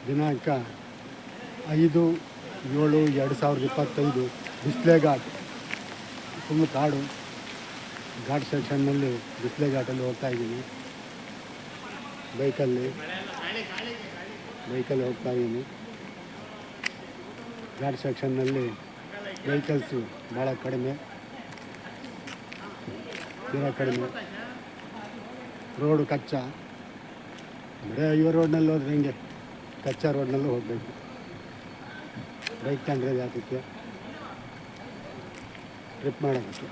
ದಿನಾಂಕ 5/7/2025 ಬಿಸ್ಲೆ ಘಾಟ್. ಫುಲ್ ಕಾಡು, ಘಾಟ್ ಸೆಕ್ಷನ್ನಲ್ಲಿ ಬಿಸ್ಲೆ ಘಾಟಲ್ಲಿ ಹೋಗ್ತಾ ಇದ್ದೀನಿ. ಬೈಕಲ್ಲಿ ಹೋಗ್ತಾ ಇದ್ದೀನಿ. ಘಾಟ್ ಸೆಕ್ಷನ್ನಲ್ಲಿ ವೆಹಿಕಲ್ಸು ಭಾಳ ಕಡಿಮೆ, ಕಡಿಮೆ. ರೋಡು ಕಚ್ಚಾ, ಬರೀ ಹೈವೇ ರೋಡ್ನಲ್ಲಿ ಹೋದ್ರೆ ಹಿಂಗೆ ಕಚ್ಚಾ ರೋಡ್ನಲ್ಲೂ ಹೋಗಬೇಕು. ಬೈಕ್ ತಂದರೆ ಜಾತಕ್ಕೆ ಟ್ರಿಪ್ ಮಾಡೋದಕ್ಕೆ.